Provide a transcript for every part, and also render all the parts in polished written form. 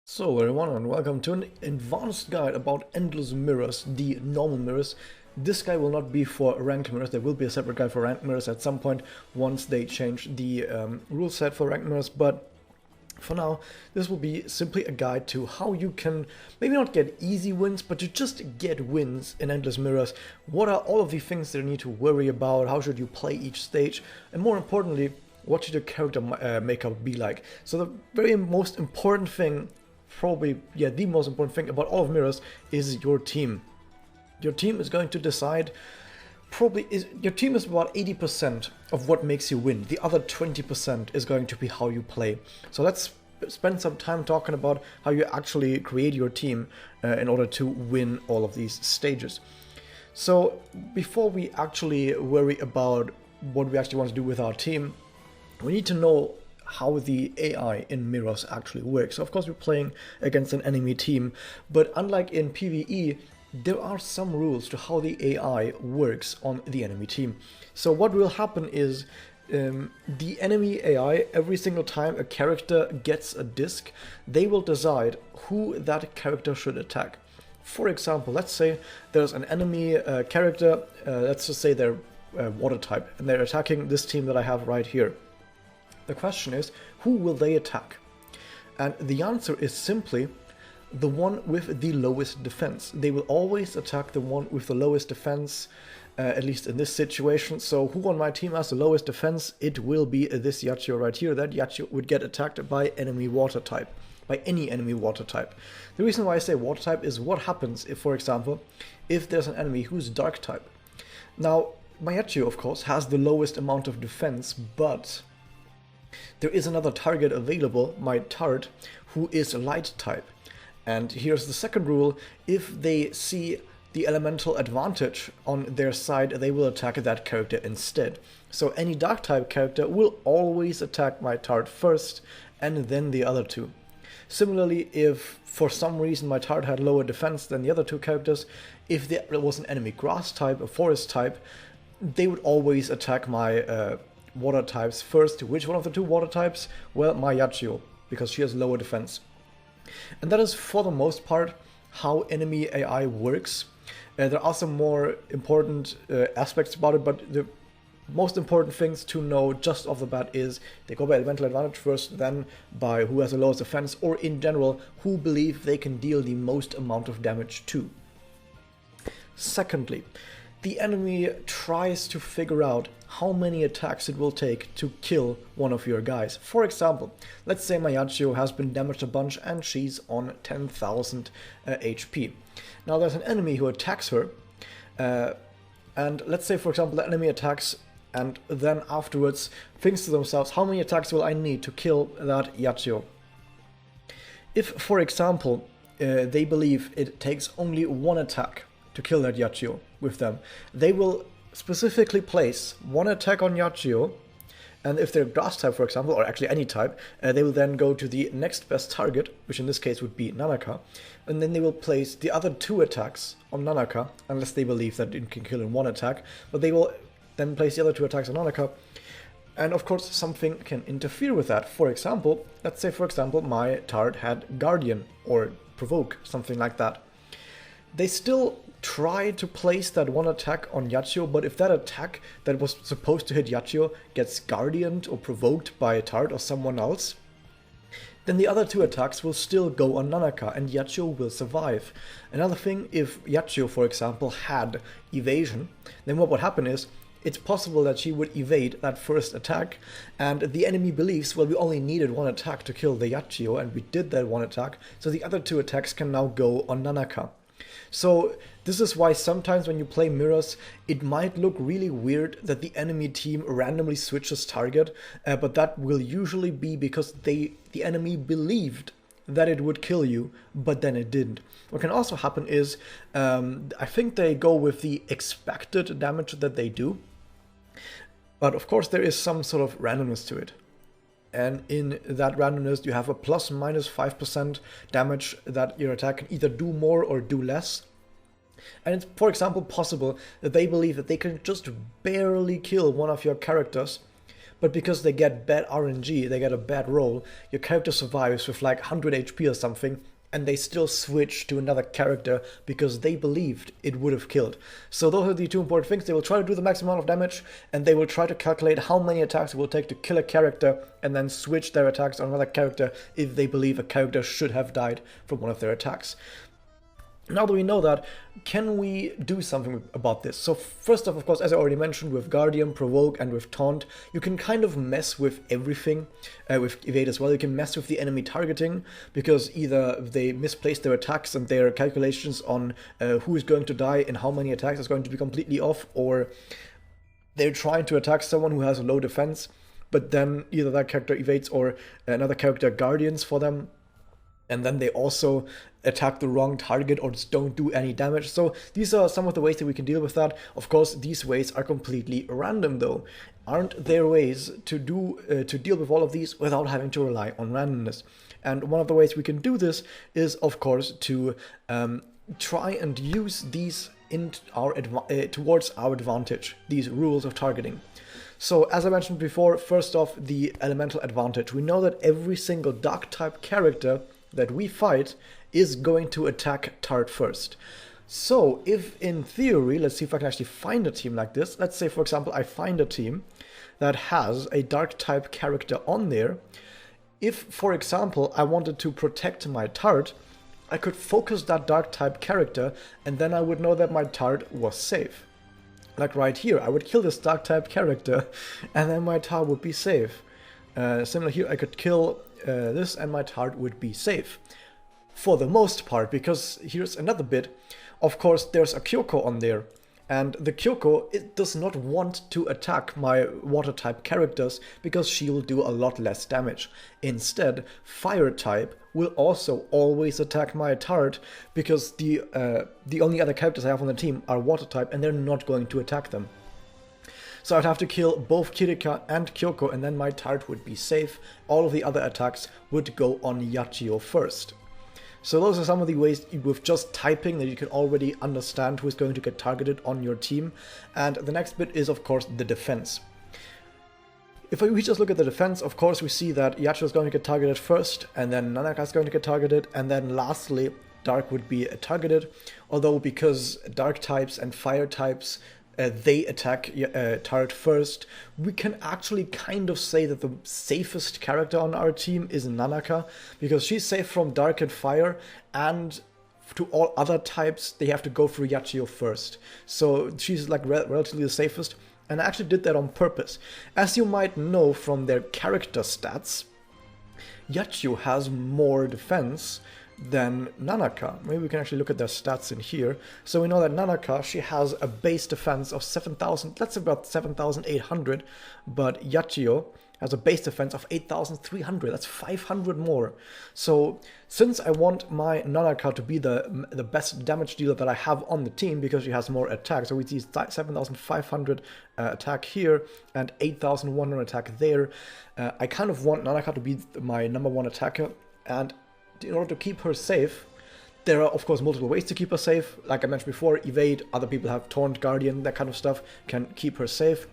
So everyone, and welcome to an advanced guide about endless mirrors, the normal mirrors. This guide will not be for ranked mirrors. There will be a separate guide for ranked mirrors at some point once they change the rule set for ranked mirrors, but for now this will be simply a guide to how you can maybe not get easy wins, but to just get wins in endless mirrors. What are all of the things that you need to worry about? How should you play each stage? And more importantly, what should your character makeup be like? So the very most important thing, probably, yeah, the most important thing about all of mirrors is your team. Your team is going to decide, your team is about 80% of what makes you win. The other 20% is going to be how you play. So let's spend some time talking about how you actually create your team in order to win all of these stages. So before we actually worry about what we actually want to do with our team, we need to know how the AI in mirrors actually works. So of course we're playing against an enemy team, but unlike in PvE, there are some rules to how the AI works on the enemy team. So what will happen is the enemy AI, every single time a character gets a disc, they will decide who that character should attack. For example, let's say there's an enemy character, let's just say they're water type, and they're attacking this team that I have right here. The question is, who will they attack? And the answer is simply the one with the lowest defense. They will always attack the one with the lowest defense, at least in this situation. So who on my team has the lowest defense? It will be this Yachio right here. That Yachio would get attacked by enemy water type, by any enemy water type. The reason why I say water type is what happens if, for example, if there's an enemy who's dark type. Now, my Yachio, of course, has the lowest amount of defense, but there is another target available, my Tart, who is light type. And here's the second rule: if they see the elemental advantage on their side, they will attack that character instead. So any dark type character will always attack my Tart first, and then the other two. Similarly, if for some reason my Tart had lower defense than the other two characters, if there was an enemy grass type or forest type, they would always attack my water types first. Which one of the two water types? Well, my Yachio, because she has lower defense. And that is for the most part how enemy AI works. There are some more important aspects about it, but the most important things to know just off the bat is they go by elemental advantage first, then by who has the lowest defense, or in general, who believe they can deal the most amount of damage to. Secondly, the enemy tries to figure out how many attacks it will take to kill one of your guys. For example, let's say my Yachio has been damaged a bunch and she's on 10,000 HP. Now there's an enemy who attacks her, and let's say, for example, the enemy attacks and then afterwards thinks to themselves, how many attacks will I need to kill that Yachio? If, for example, they believe it takes only one attack to kill that Yachio with them, they will specifically place one attack on Yachio, and if they're grass type, for example, or actually any type, they will then go to the next best target, which in this case would be Nanaka, and then they will place the other two attacks on Nanaka, unless they believe that it can kill in one attack, but they will then place the other two attacks on Nanaka. And of course something can interfere with that. For example, let's say, for example, my Tart had Guardian or Provoke, something like that. They still try to place that one attack on Yachio, but if that attack that was supposed to hit Yachio gets guardianed or provoked by a Tart or someone else, then the other two attacks will still go on Nanaka and Yachio will survive. Another thing, if Yachio, for example, had evasion, then what would happen is it's possible that she would evade that first attack, and the enemy believes, well, we only needed one attack to kill the Yachio, and we did that one attack, so the other two attacks can now go on Nanaka. So this is why sometimes when you play mirrors, it might look really weird that the enemy team randomly switches target, but that will usually be because the enemy believed that it would kill you, but then it didn't. What can also happen is, I think they go with the expected damage that they do, but of course there is some sort of randomness to it. And in that randomness, you have a plus minus 5% damage that your attack can either do more or do less. And it's, for example, possible that they believe that they can just barely kill one of your characters, but because they get bad RNG, they get a bad roll, your character survives with like 100 HP or something, and they still switch to another character because they believed it would have killed. So those are the two important things. They will try to do the maximum amount of damage, and they will try to calculate how many attacks it will take to kill a character, and then switch their attacks on another character if they believe a character should have died from one of their attacks. Now that we know that, can we do something about this? So first off, of course, as I already mentioned, with Guardian, Provoke, and with Taunt, you can kind of mess with everything, with Evade as well. You can mess with the enemy targeting, because either they misplace their attacks and their calculations on who is going to die and how many attacks is going to be completely off, or they're trying to attack someone who has a low defense, but then either that character evades or another character guardians for them, and then they also attack the wrong target or just don't do any damage. So these are some of the ways that we can deal with that. Of course, these ways are completely random though. Aren't there ways to deal with all of these without having to rely on randomness? And one of the ways we can do this is, of course, to try and use these in towards our advantage, these rules of targeting. So as I mentioned before, first off, the elemental advantage. We know that every single dark type character that we fight is going to attack Tart first. So if in theory, let's see if I can actually find a team like this. Let's say, for example, I find a team that has a dark type character on there. If, for example, I wanted to protect my Tart, I could focus that dark type character, and then I would know that my Tart was safe. Like right here, I would kill this dark type character, and then my Tart would be safe. Similar here, I could kill this and my Tart would be safe. For the most part, because here's another bit. Of course, there's a Kyoko on there. And the Kyoko, it does not want to attack my water type characters because she will do a lot less damage. Instead, fire type will also always attack my Tart because the only other characters I have on the team are water type and they're not going to attack them. So I'd have to kill both Kirika and Kyoko and then my Tart would be safe. All of the other attacks would go on Yachio first. So those are some of the ways with just typing that you can already understand who is going to get targeted on your team. And the next bit is, of course, the defense. If we just look at the defense, of course, we see that Yachio is going to get targeted first, and then Nanaka is going to get targeted, and then lastly, Dark would be targeted. Although because Dark types and Fire types they attack Tart first, we can actually kind of say that the safest character on our team is Nanaka, because she's safe from Dark and Fire, and to all other types they have to go through Yachio first. So she's like relatively the safest, and I actually did that on purpose. As you might know from their character stats, Yachio has more defense than Nanaka. Maybe we can actually look at their stats in here. So we know that Nanaka, she has a base defense of 7,000, that's about 7,800, but Yachio has a base defense of 8,300, that's 500 more. So since I want my Nanaka to be the best damage dealer that I have on the team because she has more attack, so we see 7,500 attack here and 8,100 attack there, I kind of want Nanaka to be my #1 attacker, and in order to keep her safe, there are of course multiple ways to keep her safe. Like I mentioned before, evade, other people have taunt, guardian, that kind of stuff can keep her safe.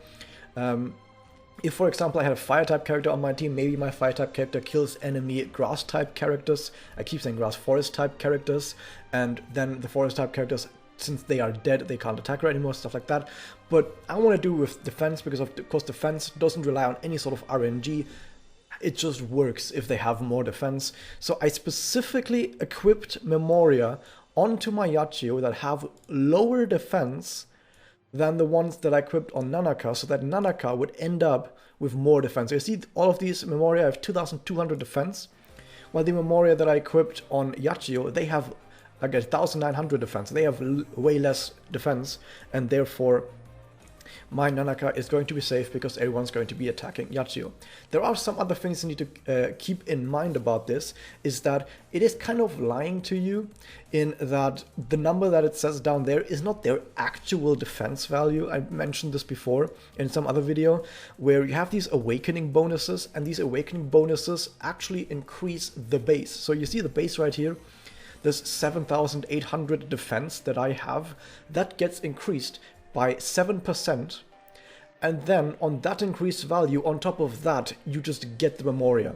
If, for example, I had a fire type character on my team, maybe my fire type character kills enemy grass type characters. I keep saying grass forest type characters, and then the forest type characters, since they are dead, they can't attack her anymore, stuff like that. But I want to do with defense because of course defense doesn't rely on any sort of RNG. It just works if they have more defense. So I specifically equipped Memoria onto my Yachio that have lower defense than the ones that I equipped on Nanaka, so that Nanaka would end up with more defense. So you see all of these Memoria have 2,200 defense, while the Memoria that I equipped on Yachio, they have like 1,900 defense. They have way less defense, and therefore my Nanaka is going to be safe because everyone's going to be attacking Yachio. There are some other things you need to keep in mind about this, is that it is kind of lying to you in that the number that it says down there is not their actual defense value. I mentioned this before in some other video, where you have these awakening bonuses, and these awakening bonuses actually increase the base. So you see the base right here, this 7,800 defense that I have, that gets increased by 7%, and then on that increased value, on top of that, you just get the Memoria.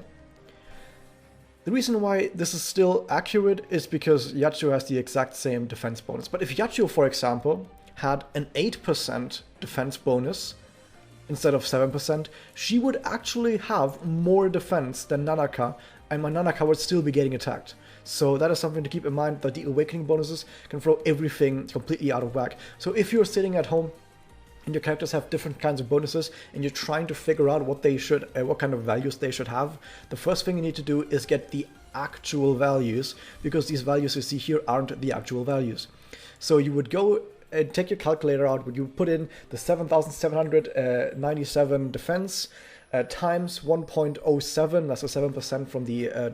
The reason why this is still accurate is because Yachio has the exact same defense bonus. But if Yachio, for example, had an 8% defense bonus instead of 7%, she would actually have more defense than Nanaka, and my Nanaka would still be getting attacked. So that is something to keep in mind, that the awakening bonuses can throw everything completely out of whack. So if you're sitting at home and your characters have different kinds of bonuses, and you're trying to figure out what they should, what kind of values they should have, the first thing you need to do is get the actual values, because these values you see here aren't the actual values. So you would go and take your calculator out, you would put in the 7,797 defense times 1.07, that's a 7% from the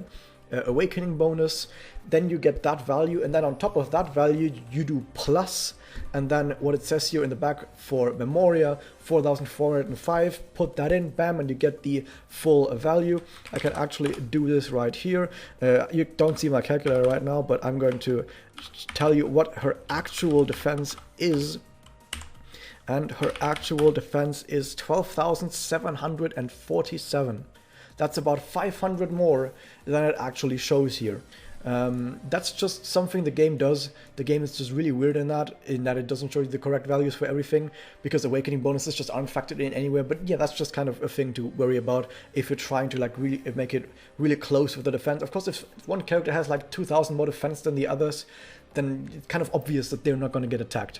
awakening bonus, then you get that value, and then on top of that value you do plus, and then what it says here in the back for Memoria, 4,405, put that in, bam, and you get the full value. I can actually do this right here. You don't see my calculator right now, but I'm going to tell you what her actual defense is. And her actual defense is 12,747. That's about 500 more than it actually shows here. That's just something the game does. The game is just really weird in that it doesn't show you the correct values for everything, because awakening bonuses just aren't factored in anywhere. But yeah, that's just kind of a thing to worry about if you're trying to like really make it really close with the defense. Of course, if one character has like 2,000 more defense than the others, then it's kind of obvious that they're not going to get attacked.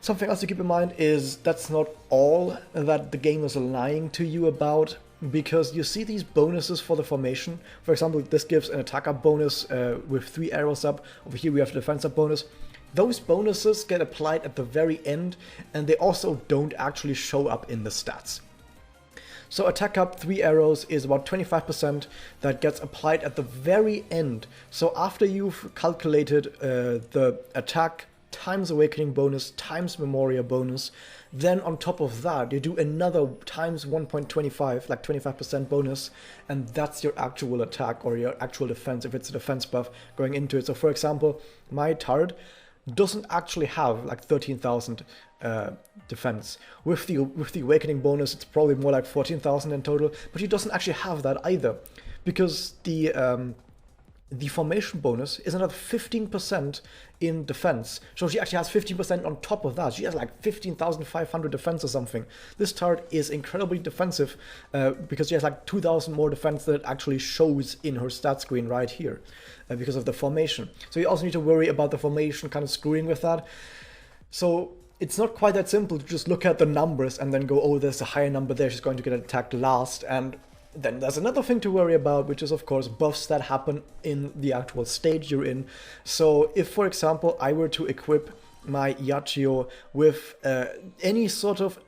Something else to keep in mind is that's not all that the game is lying to you about, because you see these bonuses for the formation. For example, this gives an attack up bonus with 3 arrows up. Over here we have the defense up bonus. Those bonuses get applied at the very end, and they also don't actually show up in the stats. So attack up 3 arrows is about 25% that gets applied at the very end. So after you've calculated the attack times awakening bonus times Memoria bonus, then on top of that you do another times 1.25, like 25% bonus, and that's your actual attack or your actual defense if it's a defense buff going into it. So for example, my Tard doesn't actually have like 13,000 defense. With the awakening bonus it's probably more like 14,000 in total, but he doesn't actually have that either, because the formation bonus is another 15% in defense. So she actually has 15% on top of that. She has like 15,500 defense or something. This Tard is incredibly defensive because she has like 2,000 more defense than it actually shows in her stat screen right here because of the formation. So you also need to worry about the formation kind of screwing with that. So it's not quite that simple to just look at the numbers and then go, oh, there's a higher number there, she's going to get attacked last. And then there's another thing to worry about, which is of course buffs that happen in the actual stage you're in. So if, for example, I were to equip my Yachio with any sort of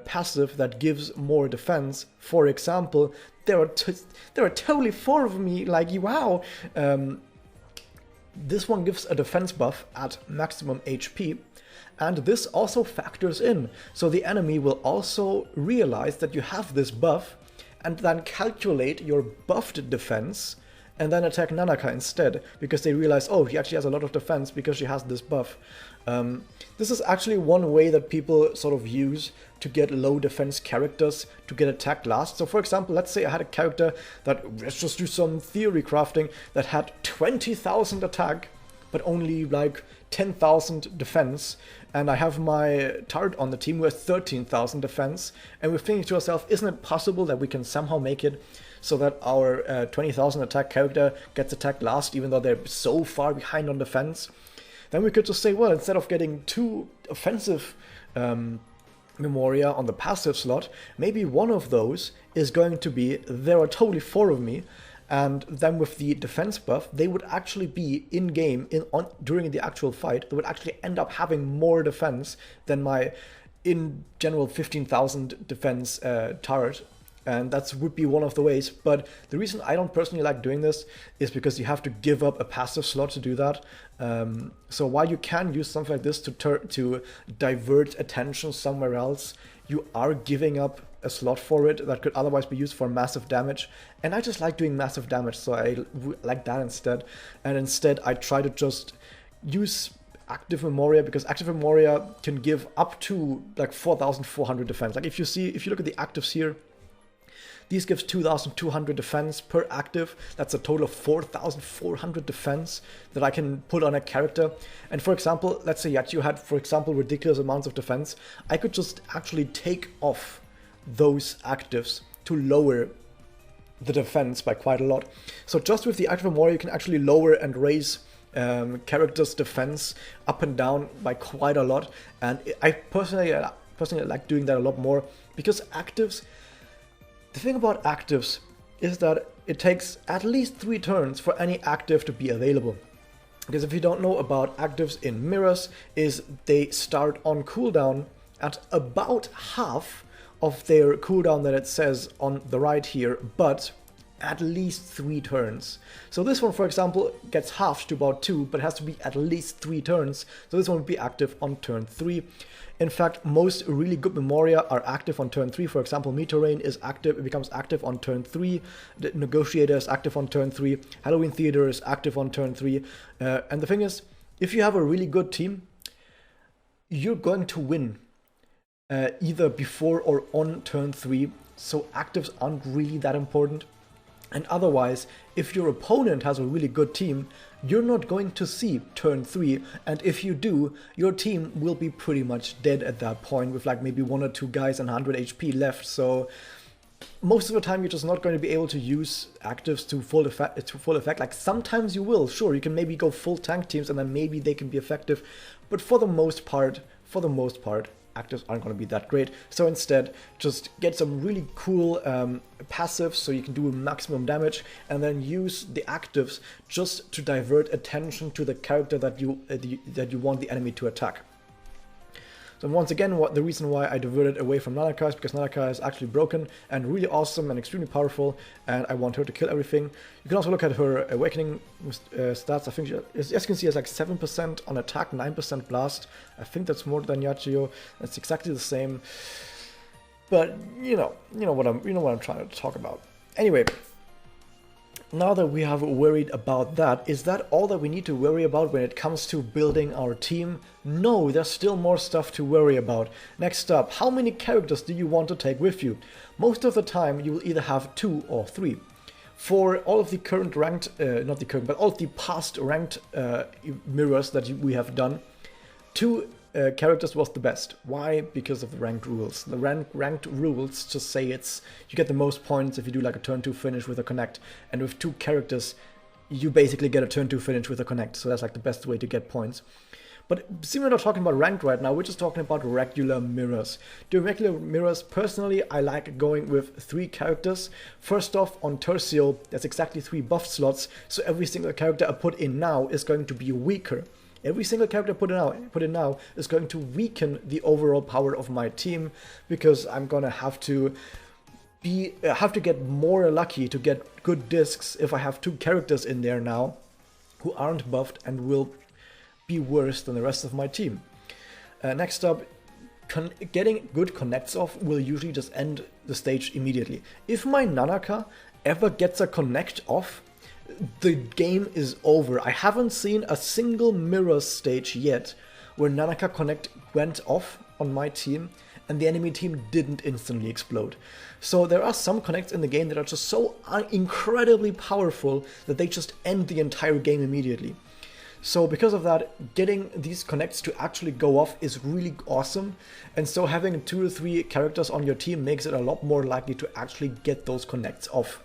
passive that gives more defense, for example, there are totally 4 of me, like, wow. This one gives a defense buff at maximum HP, and this also factors in. So the enemy will also realize that you have this buff, and then calculate your buffed defense, and then attack Nanaka instead, because they realize, oh, he actually has a lot of defense because she has this buff. This is actually one way that people sort of use to get low defense characters to get attacked last. So for example, let's say I had a character that, let's just do some theory crafting, that had 20,000 attack, but only like 10,000 defense, and I have my Tard on the team with 13,000 defense, and we're thinking to ourselves, isn't it possible that we can somehow make it so that our 20,000 attack character gets attacked last, even though they're so far behind on defense? Then we could just say, well, instead of getting 2 offensive Memoria on the passive slot, maybe one of those is going to be, there are totally 4 of me, and then with the defense buff, they would actually be in-game, during the actual fight, they would actually end up having more defense than my, in general, 15,000 defense Tard. And that would be one of the ways. But the reason I don't personally like doing this is because you have to give up a passive slot to do that. So while you can use something like this to divert attention somewhere else, you are giving up a slot for it that could otherwise be used for massive damage. And I just like doing massive damage, so I like that instead. And instead I try to just use active Memoria, because active Memoria can give up to like 4,400 defense. Like if you look at the actives here, these gives 2,200 defense per active. That's a total of 4,400 defense that I can put on a character. And for example, let's say Yachiyo had, for example, ridiculous amounts of defense. I could just actually take off those actives to lower the defense by quite a lot. So just with the active Memoria, you can actually lower and raise characters' defense up and down by quite a lot. And I personally like doing that a lot more, because actives, the thing about actives is that it takes at least 3 turns for any active to be available. Because if you don't know about actives in mirrors, is they start on cooldown at about half of their cooldown that it says on the right here, but at least 3 turns. So this one, for example, gets halved to about 2, but it has to be at least 3 turns. So this one will be active on turn 3. In fact, most really good Memoria are active on turn 3. For example, Meteor Rain is active, it becomes active on turn 3. The Negotiator is active on turn 3. Halloween Theater is active on turn 3. And the thing is, if you have a really good team, you're going to win either before or on turn 3. So actives aren't really that important. And otherwise, if your opponent has a really good team, you're not going to see turn 3, and if you do, your team will be pretty much dead at that point with like maybe 1 or 2 guys and 100 HP left. So most of the time you're just not going to be able to use actives to full effect. Like sometimes you will, sure, you can maybe go full tank teams and then maybe they can be effective, but for the most part, actives aren't going to be that great. So instead, just get some really cool passives so you can do maximum damage, and then use the actives just to divert attention to the character that you want the enemy to attack. So once again, the reason why I diverted away from Nanaka is because Nanaka is actually broken and really awesome and extremely powerful, and I want her to kill everything. You can also look at her Awakening stats. I think, as you can see, has like 7% on attack, 9% blast. I think that's more than Yachiyo. That's exactly the same. But you know what I'm trying to talk about. Anyway, now that we have worried about that, is that all that we need to worry about when it comes to building our team? No, there's still more stuff to worry about. Next up, how many characters do you want to take with you? Most of the time you will either have 2 or 3. For all of the current ranked, not the current, but all of the past ranked mirrors that we have done, 2 characters was the best. Why? Because of the ranked rules. The ranked rules just say you get the most points if you do like a turn 2 finish with a connect, and with 2 characters you basically get a turn 2 finish with a connect, so that's like the best way to get points. But see, we're not talking about ranked right now, we're just talking about regular mirrors. The regular mirrors, personally, I like going with 3 characters. First off, on Tercio, there's exactly 3 buff slots, so every single character I put in now is going to be weaker. Every single character put in now is going to weaken the overall power of my team, because I'm gonna have to get more lucky to get good discs if I have 2 characters in there now who aren't buffed and will be worse than the rest of my team. Next up, getting good connects off will usually just end the stage immediately. If my Nanaka ever gets a connect off, the game is over. I haven't seen a single mirror stage yet where Nanaka Connect went off on my team and the enemy team didn't instantly explode. So there are some connects in the game that are just so incredibly powerful that they just end the entire game immediately. So because of that, getting these connects to actually go off is really awesome, and so having 2 or 3 characters on your team makes it a lot more likely to actually get those connects off.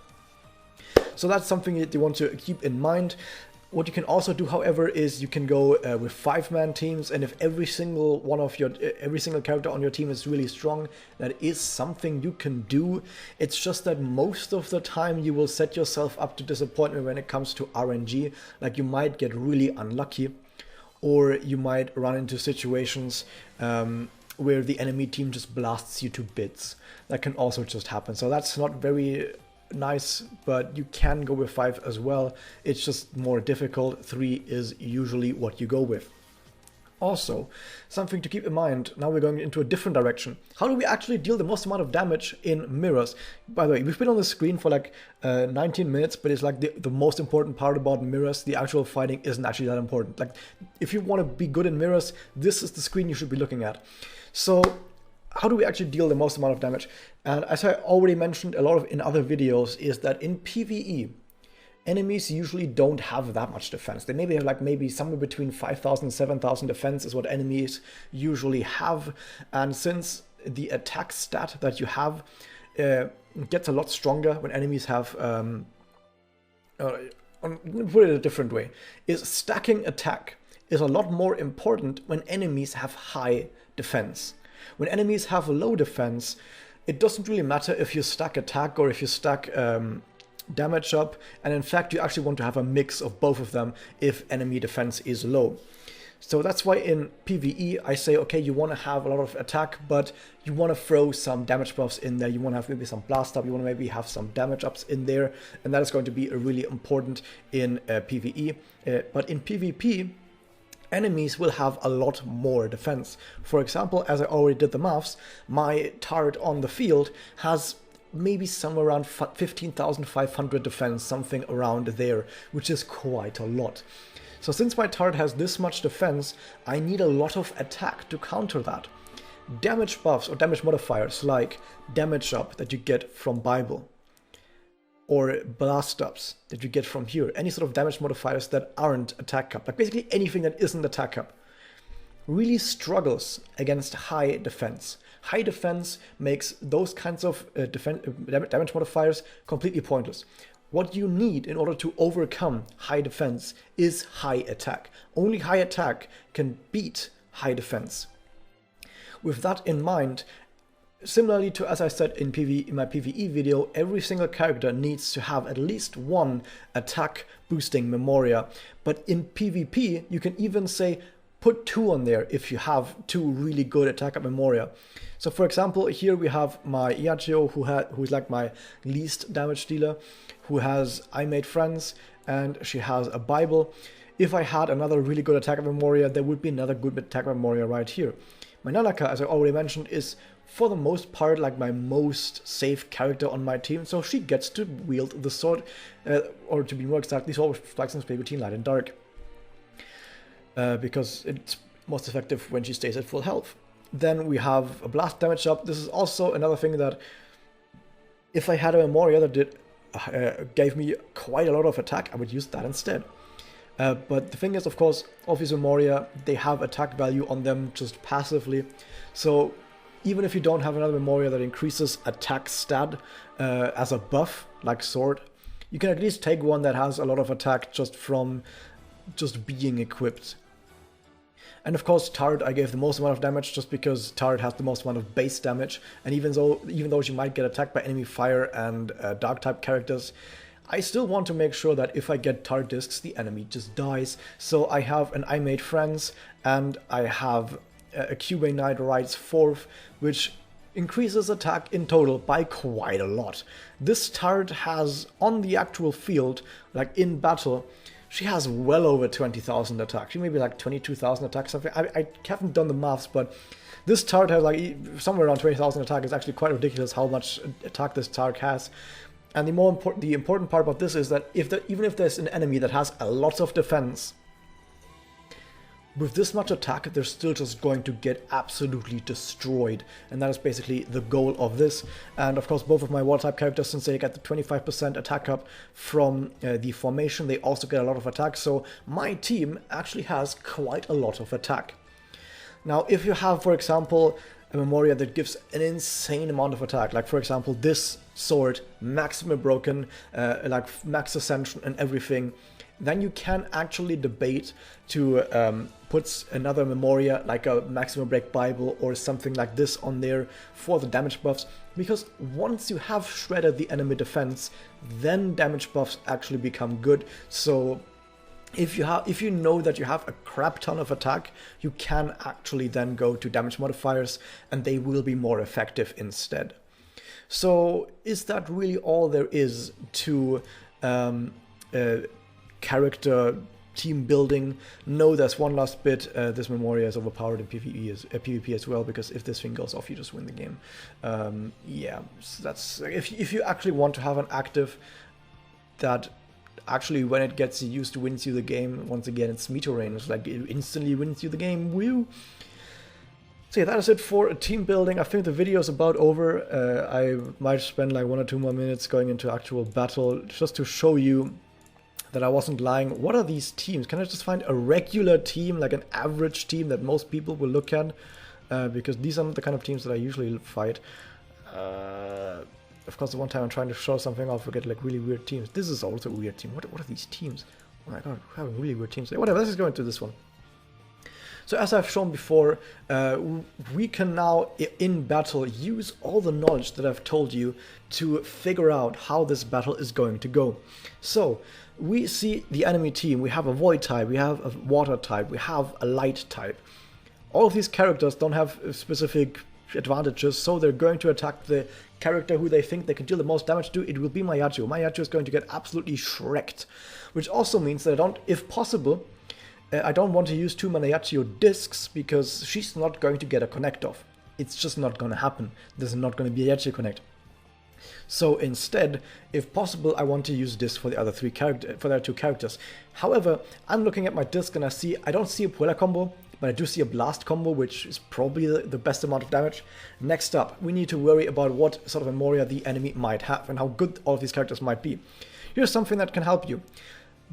So that's something that you want to keep in mind. What you can also do, however, is you can go with 5-man teams, and if every single character on your team is really strong, that is something you can do. It's just that most of the time you will set yourself up to disappointment when it comes to RNG. Like, you might get really unlucky, or you might run into situations where the enemy team just blasts you to bits. That can also just happen. So that's not very nice, but you can go with 5 as well. It's just more difficult. 3 is usually what you go with. Also, something to keep in mind, now we're going into a different direction. How do we actually deal the most amount of damage in mirrors? By the way, we've been on the screen for like 19 minutes, but it's like the most important part about mirrors. The actual fighting isn't actually that important. Like, if you want to be good in mirrors, this is the screen you should be looking at. So, how do we actually deal the most amount of damage? And as I already mentioned a lot of in other videos, is that in PvE, enemies usually don't have that much defense. They maybe have like somewhere between 5,000 and 7,000 defense is what enemies usually have. And since the attack stat that you have gets a lot stronger when enemies have, put it a different way, is stacking attack is a lot more important when enemies have high defense. When enemies have low defense, it doesn't really matter if you stack attack or if you stack damage up, and in fact you actually want to have a mix of both of them if enemy defense is low. So that's why in PvE I say, okay, you want to have a lot of attack, but you want to throw some damage buffs in there. You want to have maybe some blast up, you want to maybe have some damage ups in there, and that is going to be really important in PvE. But in PvP, enemies will have a lot more defense. For example, as I already did the maths, my turret on the field has maybe somewhere around 15,500 defense, something around there, which is quite a lot. So since my turret has this much defense, I need a lot of attack to counter that. Damage buffs or damage modifiers like damage up that you get from Bible, or blast ups that you get from here, any sort of damage modifiers that aren't attack up, like basically anything that isn't attack up, really struggles against high defense. High defense makes those kinds of damage modifiers completely pointless. What you need in order to overcome high defense is high attack. Only high attack can beat high defense. With that in mind, similarly to as I said in my PvE video, every single character needs to have at least one attack boosting Memoria. But in PvP, you can even say put 2 on there if you have 2 really good attack up Memoria. So for example, here we have my Iachio, who's like my least damage dealer, who has I Made Friends, and she has a Bible. If I had another really good attack of Memoria, there would be another good attack of Memoria right here. My Nanaka, as I already mentioned, is for the most part like my most safe character on my team, so she gets to wield the sword, or to be more exactly, Sword of Flaxen's Baby Teen Light and Dark. Because it's most effective when she stays at full health. Then we have a blast damage up. This is also another thing that if I had a Memoria that gave me quite a lot of attack, I would use that instead. But the thing is, of course, all these Memoria, they have attack value on them just passively. So even if you don't have another Memoria that increases attack stat as a buff, like Sword, you can at least take one that has a lot of attack just from just being equipped. And of course, Turret I gave the most amount of damage just because Turret has the most amount of base damage, and even though she might get attacked by enemy fire and dark type characters, I still want to make sure that if I get Turret discs, the enemy just dies. So I have an I Made Friends, and I have a QA Knight Rides 4th, which increases attack in total by quite a lot. This turret has, on the actual field, like in battle, she has well over 20,000 attack. She may be like 22,000 attack, something. I haven't done the maths, but this turret has like somewhere around 20,000 attack. It's actually quite ridiculous how much attack this turret has. And the important part about this is that even if there's an enemy that has a lot of defense, with this much attack, they're still just going to get absolutely destroyed. And that is basically the goal of this. And of course, both of my water type characters, since they get the 25% attack up from the formation, they also get a lot of attack. So my team actually has quite a lot of attack. Now, if you have, for example, a Memoria that gives an insane amount of attack, like for example, this sword, maximum broken, like max ascension and everything, then you can actually debate to put another Memoria, like a Maximum Break Bible or something like this on there for the damage buffs, because once you have shredded the enemy defense, then damage buffs actually become good. So if you know that you have a crap ton of attack, you can actually then go to damage modifiers, and they will be more effective instead. So is that really all there is to character team building. No, there's one last bit. This Memoria is overpowered in PvP as well, because if this thing goes off, you just win the game. Yeah, so that's if you actually want to have an active that actually when it gets used wins you the game. Once again, it's Meteor Rain. It's like it instantly wins you the game. Woo! So yeah, that is it for team building. I think the video is about over. I might spend like 1 or 2 more minutes going into actual battle just to show you that I wasn't lying. What are these teams? Can I just find a regular team, like an average team that most people will look at? Because these are not the kind of teams that I usually fight. Of course, the one time I'm trying to show something off, we get like really weird teams. This is also a weird team. What are these teams? Oh my god, we're having really weird teams. Whatever, let's just go into this one. So as I've shown before, we can now, in battle, use all the knowledge that I've told you to figure out how this battle is going to go. So, we see the enemy team. We have a void type, we have a water type, we have a light type. All of these characters don't have specific advantages, so they're going to attack the character who they think they can deal the most damage to. It will be Magia. Magia is going to get absolutely shreked, which also means that I don't, if possible, I don't want to use 2 Manayachio discs, because she's not going to get a connect off. It's just not going to happen. There's not going to be a Yachio connect. So instead, if possible, I want to use this for the other 2 characters. However, I'm looking at my disc and I don't see a Puella combo, but I do see a blast combo, which is probably the best amount of damage. Next up, we need to worry about what sort of Memoria the enemy might have and how good all of these characters might be. Here's something that can help you.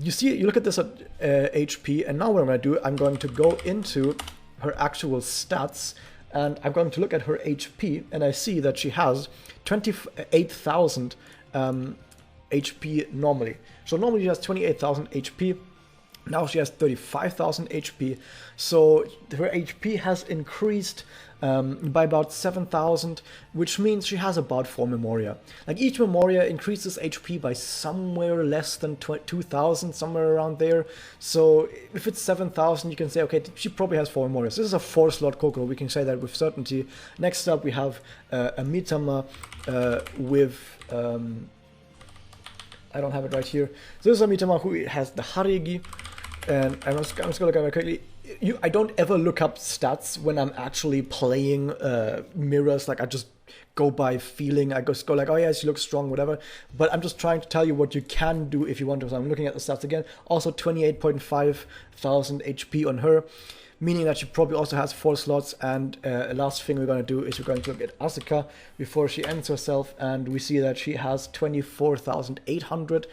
You look at this at HP, and now what I'm going to do, I'm going to go into her actual stats, and I'm going to look at her HP, and I see that she has 28,000 HP normally. So normally she has 28,000 HP. Now she has 35,000 HP, so her HP has increased by about 7,000, which means she has about 4 Memoria. Like, each Memoria increases HP by somewhere less than 2,000, somewhere around there. So if it's 7,000, you can say, okay, she probably has 4 Memoria. So this is a 4-slot Kokoro, we can say that with certainty. Next up, we have a Mitama with... I don't have it right here. So this is a Mitama who has the Harigi. And I'm just going to look at it quickly. I don't ever look up stats when I'm actually playing mirrors. Like, I just go by feeling. I just go like, oh yeah, she looks strong, whatever. But I'm just trying to tell you what you can do if you want to. So I'm looking at the stats again. Also 28.5 thousand HP on her, meaning that she probably also has 4 slots. And last thing we're going to do is we're going to look at Asuka before she ends herself. And we see that she has 24,800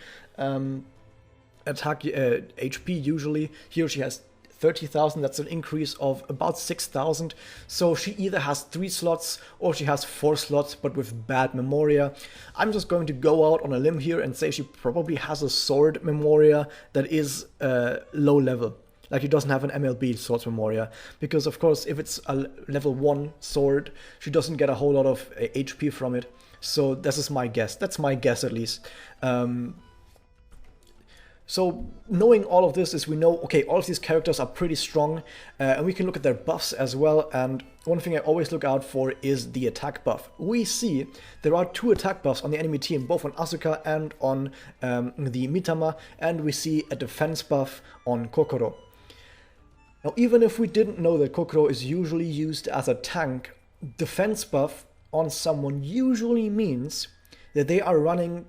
attack HP usually. Here she has 30,000. That's an increase of about 6,000. So she either has 3 slots or she has 4 slots, but with bad Memoria. I'm just going to go out on a limb here and say she probably has a sword Memoria that is low level. Like, he doesn't have an MLB Swords Memoria, because of course if it's a level 1 sword, she doesn't get a whole lot of HP from it. So this is my guess. That's my guess, at least. So knowing all of this is we know, okay, all of these characters are pretty strong, and we can look at their buffs as well. And one thing I always look out for is the attack buff. We see there are 2 attack buffs on the enemy team, both on Asuka and on the Mitama, and we see a defense buff on Kokoro. Now, even if we didn't know that Kokoro is usually used as a tank, defense buff on someone usually means that they are running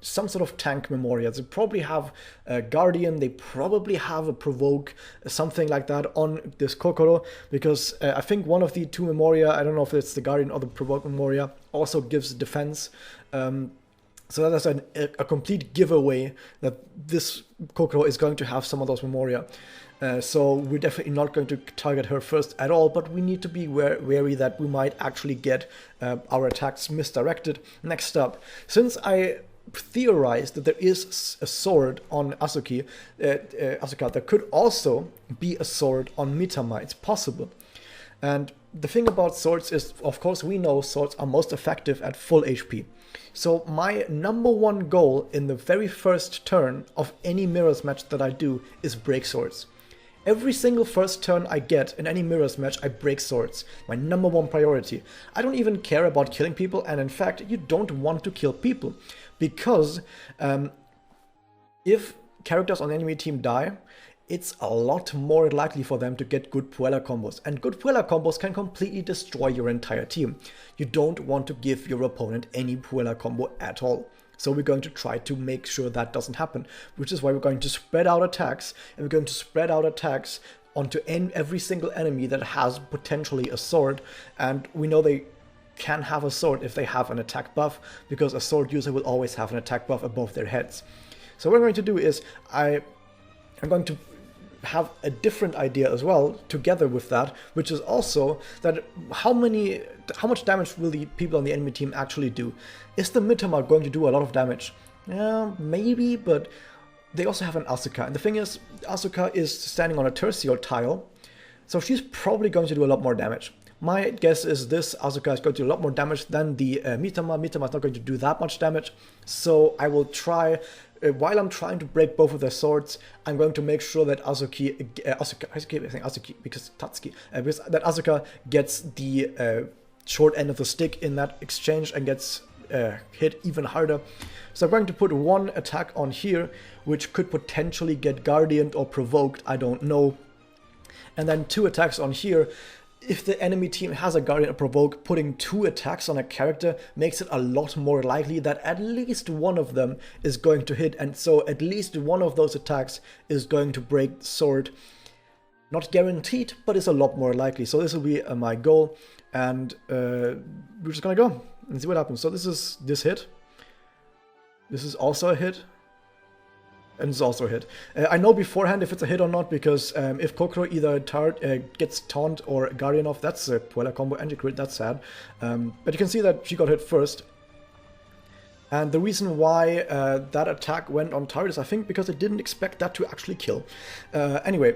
some sort of tank Memoria. They probably have a Guardian, they probably have a Provoke, something like that on this Kokoro, because I think one of the 2 Memoria, I don't know if it's the Guardian or the Provoke Memoria, also gives defense. So that's a complete giveaway that this Kokoro is going to have some of those Memoria. So we're definitely not going to target her first at all, but we need to be wary that we might actually get our attacks misdirected. Next up, since I theorized that there is a sword on Asuka, there could also be a sword on Mitama. It's possible. And the thing about swords is, of course, we know swords are most effective at full HP. So my number 1 goal in the very first turn of any Mirrors match that I do is break swords. Every single first turn I get in any Mirrors match, I break swords. My number 1 priority. I don't even care about killing people, and in fact, you don't want to kill people. Because if characters on the enemy team die, it's a lot more likely for them to get good Puella combos. And good Puella combos can completely destroy your entire team. You don't want to give your opponent any Puella combo at all. So we're going to try to make sure that doesn't happen, which is why we're going to spread out attacks, and we're going to spread out attacks onto every single enemy that has potentially a sword. And we know they can have a sword if they have an attack buff, because a sword user will always have an attack buff above their heads. So what I'm going to do is I'm going to have a different idea as well together with that, which is also that how much damage will the people on the enemy team actually do? Is the Mitama going to do a lot of damage? Yeah, maybe, but they also have an Asuka, and the thing is, Asuka is standing on a tertial tile, so she's probably going to do a lot more damage. My guess is this Asuka is going to do a lot more damage than the Mitama. Mitama is not going to do that much damage, so I will try, while I'm trying to break both of their swords, I'm going to make sure that Asuka, because Tatsuki, because that Asuka gets the short end of the stick in that exchange and gets hit even harder. So I'm going to put one attack on here, which could potentially get Guardianed or provoked, I don't know. And then 2 attacks on here. If the enemy team has a Guardian or Provoke, putting 2 attacks on a character makes it a lot more likely that at least one of them is going to hit, and so at least one of those attacks is going to break the sword. Not guaranteed, but it's a lot more likely. So this will be my goal, and we're just gonna go and see what happens. So this is this hit. This is also a hit. And it's also a hit. I know beforehand if it's a hit or not, because if Kokoro either gets taunt or Guardian off, that's a Puella combo and a crit, that's sad. But you can see that she got hit first. And the reason why that attack went on target is, I think, because it didn't expect that to actually kill. Anyway,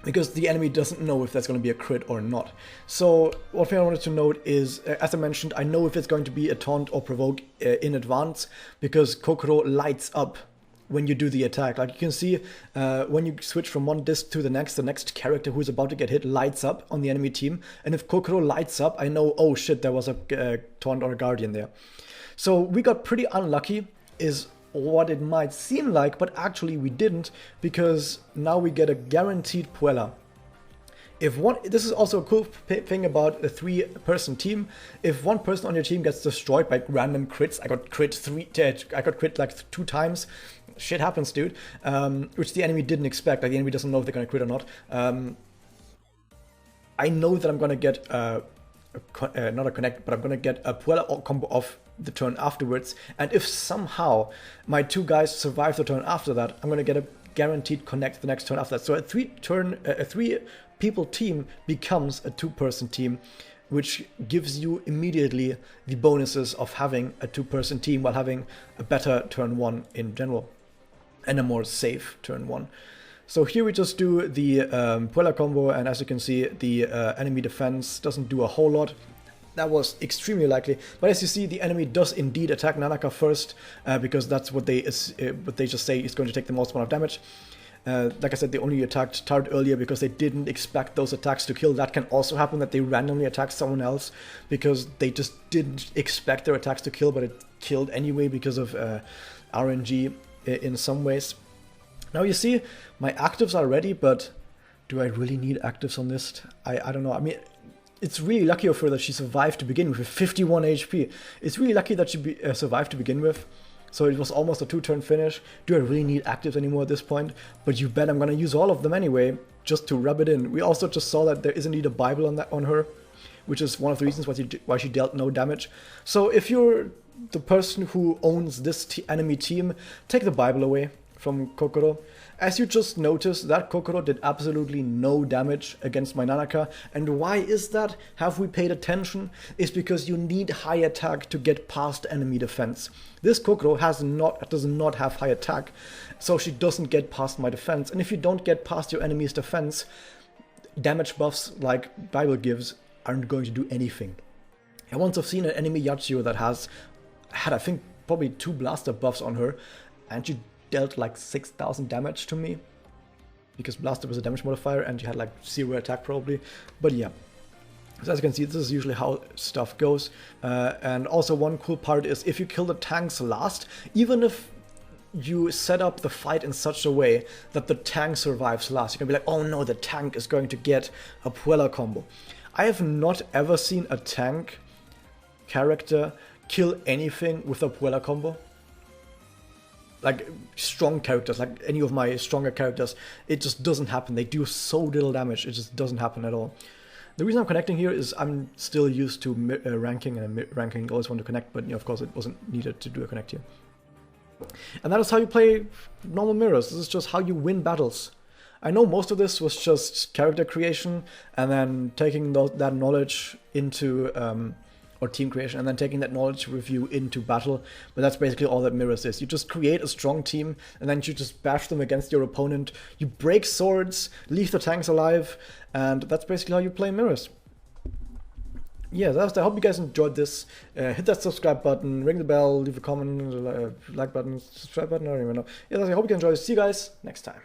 because the enemy doesn't know if that's going to be a crit or not. So one thing I wanted to note is, as I mentioned, I know if it's going to be a taunt or provoke in advance, because Kokoro lights up when you do the attack. Like you can see, when you switch from one disc to the next character who's about to get hit lights up on the enemy team. And if Kokoro lights up, I know, oh shit, there was a taunt or a guardian there. So we got pretty unlucky, is what it might seem like, but actually we didn't, because now we get a guaranteed Puella. This is also a cool thing about a 3-person team. If one person on your team gets destroyed by random crits, I got crit like 2 times. Shit happens, dude. Which the enemy didn't expect. Like the enemy doesn't know if they're gonna crit or not. I know that I'm gonna get not a connect, but I'm gonna get a Puella combo off the turn afterwards. And if somehow my 2 guys survive the turn after that, I'm gonna get a guaranteed connect the next turn after that. So a 3-people team becomes a 2-person team, which gives you immediately the bonuses of having a 2-person team while having a better turn 1 in general and a more safe turn 1. So here we just do the Puella combo, and as you can see, the enemy defense doesn't do a whole lot. That was extremely likely, but as you see, the enemy does indeed attack Nanaka first, because that's what they just say is going to take the most amount of damage. Like I said, they only attacked Tard earlier because they didn't expect those attacks to kill. That can also happen, that they randomly attack someone else because they just didn't expect their attacks to kill, but it killed anyway because of RNG in some ways. Now you see, my actives are ready, but do I really need actives on this? I don't know. I mean, it's really lucky of her that she survived to begin with 51 HP. It's really lucky that she survived to begin with. So it was almost a 2-turn finish. Do I really need actives anymore at this point? But you bet I'm gonna use all of them anyway, just to rub it in. We also just saw that there is indeed a Bible on her, which is one of the reasons why she dealt no damage. So if you're the person who owns this enemy team, take the Bible away from Kokoro. As you just noticed, that Kokoro did absolutely no damage against my Nanaka. And why is that? Have we paid attention? It's because you need high attack to get past enemy defense. This Kokoro does not have high attack, so she doesn't get past my defense. And if you don't get past your enemy's defense, damage buffs like Bible gives aren't going to do anything. I once have seen an enemy Yachio that had I think probably 2 blaster buffs on her, and she dealt like 6,000 damage to me, because blaster was a damage modifier and she had like 0 attack probably. But yeah, so as you can see, this is usually how stuff goes. And also one cool part is if you kill the tanks last, even if you set up the fight in such a way that the tank survives last. You can be like, oh no, the tank is going to get a Puella combo. I have not ever seen a tank character kill anything with a Puella combo. Like strong characters, like any of my stronger characters, it just doesn't happen. They do so little damage, it just doesn't happen at all. The reason I'm connecting here is I'm still used to ranking, and ranking always want to connect, but of course it wasn't needed to do a connect here. And that is how you play normal mirrors. This is just how you win battles. I know most of this was just character creation and then taking that knowledge into, or team creation, and then taking that knowledge with you into battle, but that's basically all that mirrors is. You just create a strong team and then you just bash them against your opponent. You break swords, leave the tanks alive, and that's basically how you play mirrors. Yeah, I hope you guys enjoyed this. Hit that subscribe button, ring the bell, leave a comment, like button, subscribe button, I don't even know. Yeah, I hope you can enjoy this. See you guys next time.